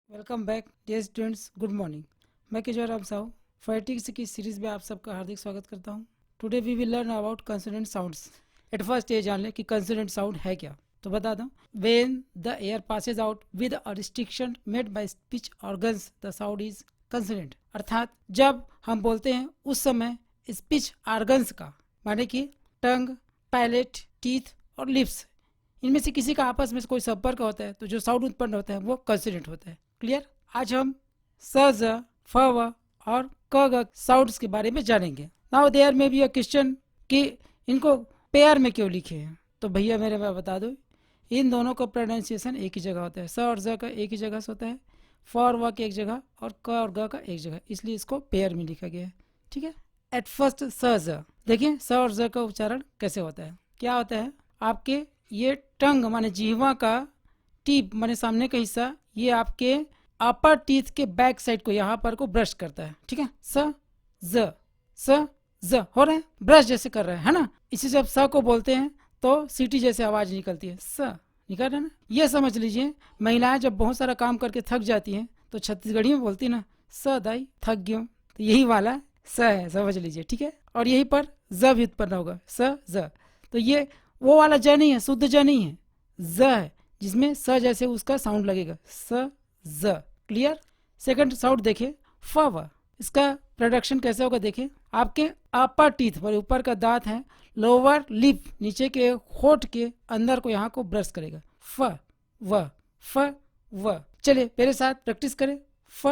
Welcome back dear students, good morning. मैं Kishore Ram Sahu phonetics की series में आप सबका हार्दिक स्वागत करता हूँ। Today we will learn about consonant sounds. At first ये जान लें कि कंसोनेंट साउंड है क्या। तो बता दूं, when the air passes out with a restriction made by speech organs the sound is consonant. अर्थात जब हम बोलते हैं उस समय स्पीच ऑर्गन्स का, माने कि टंग, पैलेट, टीथ और लिप्स, इनमें से किसी का आपस में कोई संपर्क होता है तो जो साउंड उत्पन्न होता है वो कंसोनेंट होता है। क्लियर। आज हम स, ज, फ, व और क, ग साउंड्स के बारे में जानेंगे। नाउ देयर में भी क्वेश्चन कि इनको पेयर में क्यों लिखे हैं। तो भैया मेरे मैं बता दूं, इन दोनों का प्रोनाउंसिएशन एक ही जगह होता है। स और ज का एक ही जगह से होता है, फ और व की एक जगह, और क और ग का एक जगह, इसलिए इसको पेयर में लिखा गया है। ठीक है। एट फर्स्ट स, ज देखिए स और ज का उच्चारण कैसे होता है। क्या होता है, आपके ये टंग माने जीवा का टीप माने सामने का हिस्सा, ये आपके अपर टीथ के बैक साइड को यहाँ पर को ब्रश करता है। ठीक है। ज स ज हो रहा है, ब्रश जैसे कर रहा है ना। इसी जब स को बोलते हैं तो सीटी जैसे आवाज निकलती है, स निकल रहा है ना। ये समझ लीजिए, महिलाएं जब बहुत सारा काम करके थक जाती हैं तो छत्तीसगढ़ी में बोलती ना, स दाई थक गयो, तो यही वाला स है, समझ लीजिए। ठीक है। और यहीं पर ज भी उत्पन्न होगा, स ज। तो ये वो वाला ज नहीं है, शुद्ध ज नहीं है, ज है, जिसमें स जैसे उसका साउंड लगेगा, स ज। क्लियर। सेकंड साउंड देखिए, फ व। इसका प्रोडक्शन कैसे होगा देखिए, आपके अपर टीथ पर ऊपर का दांत है, लोअर लिप नीचे के होठ के अंदर को यहाँ को ब्रश करेगा, फ व फ व। चलिए मेरे साथ प्रैक्टिस करें, फ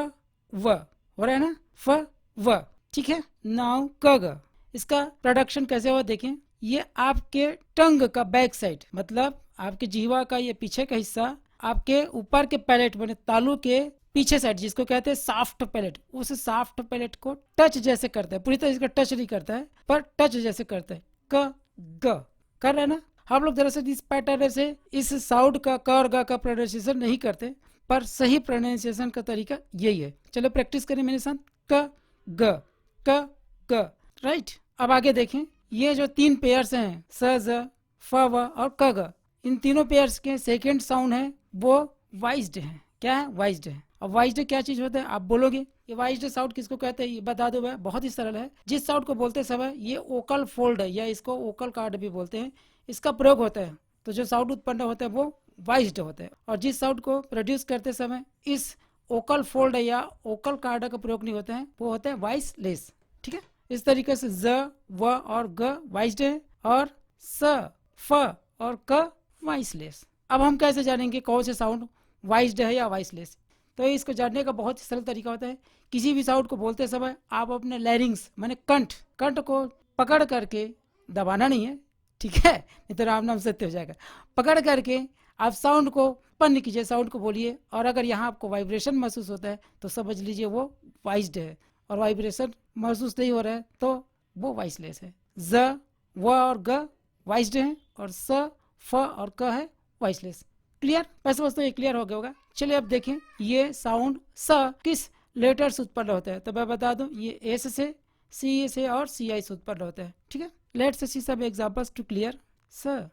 व। हो रहा है ना, फ व। ठीक है। नाउ क ग। इसका प्रोडक्शन कैसे हुआ देखें, ये आपके टंग का बैक साइड, मतलब आपके जीवा का ये पीछे का हिस्सा, आपके ऊपर के पैलेट माने तालू के पीछे साइड, जिसको कहते हैं साफ्ट पैलेट, उस साफ्ट पैलेट को टच जैसे करता है, पूरी तरह इसका टच नहीं करता है पर टच जैसे करता है। क ग कर रहे हैं ना। हम लोग दरअसल इस पैटर्न से इस साउंड का क और ग का प्रोनाउंसिएशन नहीं करते, पर सही प्रोनाउंसिएशन का तरीका यही है। चलो प्रैक्टिस करें मेरे साथ, क ग क ग। राइट। अब आगे देखें, ये जो तीन पेयर्स हैं, स ज फ व और क ग, इन तीनों पेयर्स के सेकेंड साउंड है वो वाइज्ड है। क्या है, वाइज्ड है। अब वाइज्ड क्या चीज होता है आप बोलोगे, ये वाइज्ड साउंड किसको कहते हैं ये बता दो भाई, बहुत ही सरल है। जिस साउंड को बोलते समय ये ओकल फोल्ड है, या इसको ओकल कार्ड भी बोलते हैं, इसका प्रयोग होता है, तो जो साउंड उत्पन्न होता है वो वाइज्ड होता है। और जिस साउंड को प्रोड्यूस करते समय इस ओकल फोल्ड या ओकल कार्ड का प्रयोग नहीं होता है, वो होता है वॉइसलेस। ठीक है। इस तरीके से ज व और ग वाइज्ड है, और स फ और क वॉइसलेस। अब हम कैसे जानेंगे कौन से साउंड वाइज्ड है या वॉइसलेस। तो इसको जानने का बहुत ही सरल तरीका होता है। किसी भी साउंड को बोलते समय आप अपने लैरिंग्स माने कंठ को पकड़ करके, दबाना नहीं है, ठीक है, नहीं तो राम नाम सत्य हो जाएगा। पकड़ करके आप साउंड को उत्पन्न कीजिए, साउंड को बोलिए, और अगर यहाँ आपको वाइब्रेशन महसूस होता है तो समझ लीजिए वो वाइज्ड है, और वाइब्रेशन महसूस नहीं हो रहा है तो वो वॉइसलेस है। ज व और ग वाइज्ड है, और स फ और क है वॉइसलेस। क्लियर। वैसे बस तो ये क्लियर हो गया होगा। चलिए अब देखें ये साउंड स किस लेटर से उत्पन्न होता है, तो मैं बता दूं ये एस से, सी से और सी आई से उत्पन्न होता है। ठीक है। लेट्स सी सब एग्जांपल्स टू क्लियर। स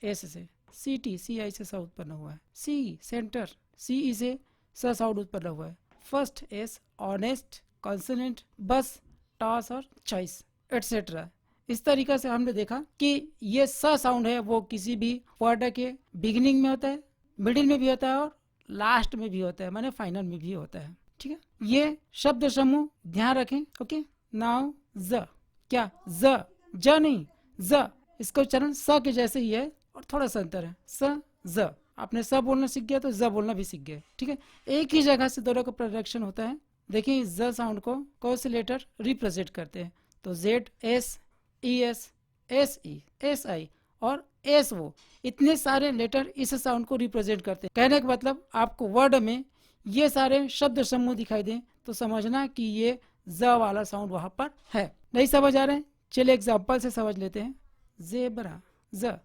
एस से, सी टी सी आई से स उत्पन्न हुआ है, सी सेंटर, सी ई से स साउंड उत्पन्न हुआ है, फर्स्ट एस ऑनेस्ट, कॉन्सोनेंट, बस, टॉस और चॉइस एटसेट्रा। इस तरीके से हमने देखा कि ये स साउंड है वो किसी भी वर्ड के बिगिनिंग में होता है, मिडिल में भी होता है और लास्ट में भी होता है, माने फाइनल में भी होता है। ठीक है। ये शब्द समूह ध्यान रखें। ओके। नाउ ज, क्या ज, ज नहीं, ज, इसका उच्चारण स के जैसे ही है और थोड़ा सा अंतर है, स ज। आपने स बोलना सीख गया तो ज बोलना भी सीख गए। ठीक है। एक ही जगह से दोनों का प्रोडक्शन होता है। देखिए इस ज साउंड को कौन से लेटर रिप्रेजेंट करते हैं, तो Z S E S, S E, S I और एस वो, इतने सारे लेटर इस साउंड को रिप्रेजेंट करते हैं। कहने का मतलब आपको वर्ड में ये सारे शब्द समूह दिखाई दें तो समझना कि ये ज वाला साउंड वहां पर है। नहीं समझ आ रहे हैं, चलिए एग्जांपल से समझ लेते हैं। जेब्रा, ज,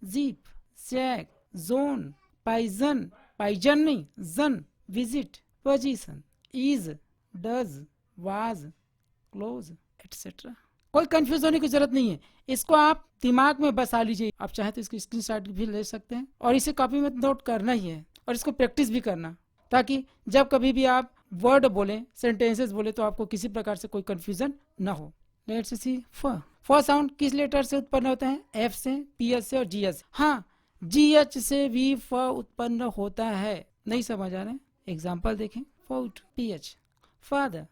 zip, zack, zone, poison, poison नहीं जन, visit, position, is, does, was, close etcetera. कोई कंफ्यूज होने की जरूरत नहीं है, इसको आप दिमाग में बसा लीजिए। आप चाहे तो इसकी स्क्रीनशॉट भी ले सकते हैं और इसे कॉपी में नोट करना ही है और इसको प्रैक्टिस भी करना। ताकि जब कभी भी आप वर्ड बोलें, सेंटेंसेस बोले, तो आपको किसी प्रकार से कोई कंफ्यूजन ना हो। लेट्स सी फ साउंड किस लेटर से उत्पन्न होते हैं? एफ से, पी एस से और जी एस से। हाँ, जी एच से भी फ उत्पन्न होता है। नहीं समझ आ रहे? एग्जाम्पल देखें। Food, P H, father,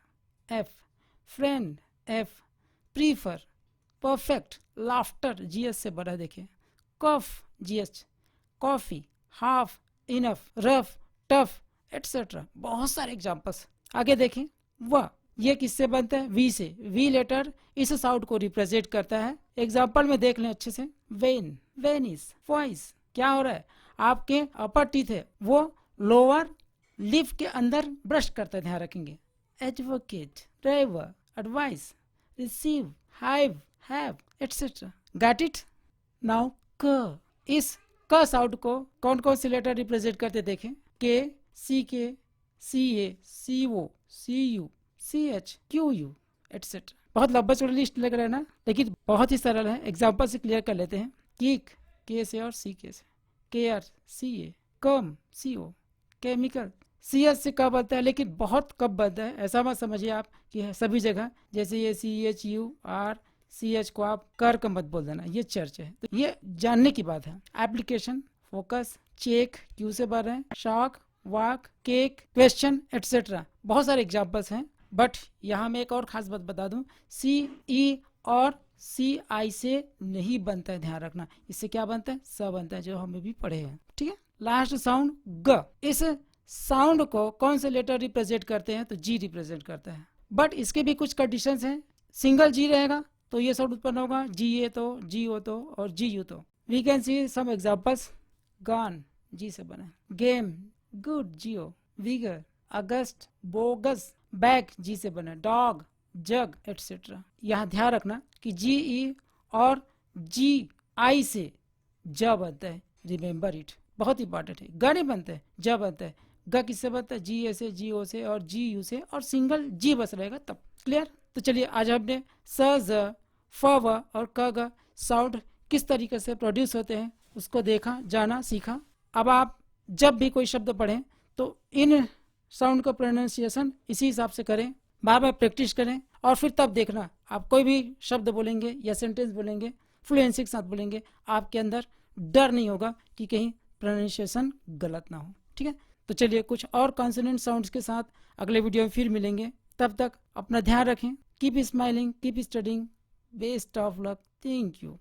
F, friend, F, prefer, perfect, laughter, G S से बड़ा देखें, cough, G H, coffee, half, enough, rough, tough, etcetera. बहुत सारे एग्जाम्पल्स। आगे देखें। वह, ये किससे बनता है? वी से। वी लेटर इस साउंड को रिप्रेजेंट करता है। एग्जाम्पल में देख लें अच्छे से। When, Venice, voice. क्या हो रहा है? आपके अपर टीथ है वो लोअर लिप के अंदर ब्रश करते हैं, ध्यान रखेंगे। Advocate, driver, advice, receive, hive, have, etcetera. Got it? Now क, इस क साउंड को कौन कौन से लेटर रिप्रेजेंट करते देखें। K, C K, C A, C O, C U, C H, Q U, etcetera. बहुत लंबा चौड़ा लिस्ट लग रहा है ना, लेकिन बहुत ही सरल है। एग्जाम्पल से क्लियर कर लेते हैं। किक, के से और सी के से। केयर, सी ए। कम, सी ओ। केमिकल, सी एच से कब बनता है, लेकिन बहुत कब बनता है, ऐसा मत समझिए आप कि सभी जगह। जैसे ये C H U R, C H को आप कर्क मत बोल देना, ये चर्च है। तो ये जानने की बात है। एप्लीकेशन, फोकस, चेक, क्यू से बन रहे हैं, शॉक, वाक, केक, क्वेश्चन, एटसेट्रा। बहुत सारे एग्जाम्पल्स हैं, बट यहाँ मैं एक और खास बात बता दूं। सी, ई और सी आई से नहीं बनता है, ध्यान रखना। इससे क्या बनता है? स बनता है, जो हमें भी पढ़े हैं। ठीक है। लास्ट साउंड ग। इस साउंड को कौन से लेटर रिप्रेजेंट करते हैं? तो जी रिप्रेजेंट करता है। बट इसके भी कुछ कंडीशंस हैं। सिंगल जी रहेगा तो ये साउंड उत्पन्न होगा, जी ए तो, जी ओ तो और जी यू तो। We can see some examples. Gone, G से बना। Game, good, geo. Vigour, August, bogus, bag, G से बना। Dog, jug, etcetera. यहाँ ध्यान रखना कि जी ई और जी आई से ज बनता है, रिमेंबर इट, बहुत इंपॉर्टेंट है। ग नहीं बनता है, ज बनता है। ग किससे बनता है? जी ए से, जी ओ से और जी यू से, और सिंगल जी बस रहेगा तब। क्लियर? तो चलिए, आज हमने स, ज, फ, व और क, ग साउंड किस तरीके से प्रोड्यूस होते हैं उसको देखा, जाना, सीखा। अब आप जब भी कोई शब्द पढ़ें तो इन साउंड का प्रोनाउंसिएशन इसी हिसाब से करें, बार बार प्रैक्टिस करें, और फिर तब देखना आप कोई भी शब्द बोलेंगे या सेंटेंस बोलेंगे, फ्लुएंसी के साथ बोलेंगे, आपके अंदर डर नहीं होगा कि कहीं प्रोनाउंसिएशन गलत ना हो। ठीक है। तो चलिए, कुछ और कॉन्सोनेंट साउंड्स के साथ अगले वीडियो में फिर मिलेंगे। तब तक अपना ध्यान रखें। Keep smiling, keep studying. Best of luck. Thank you.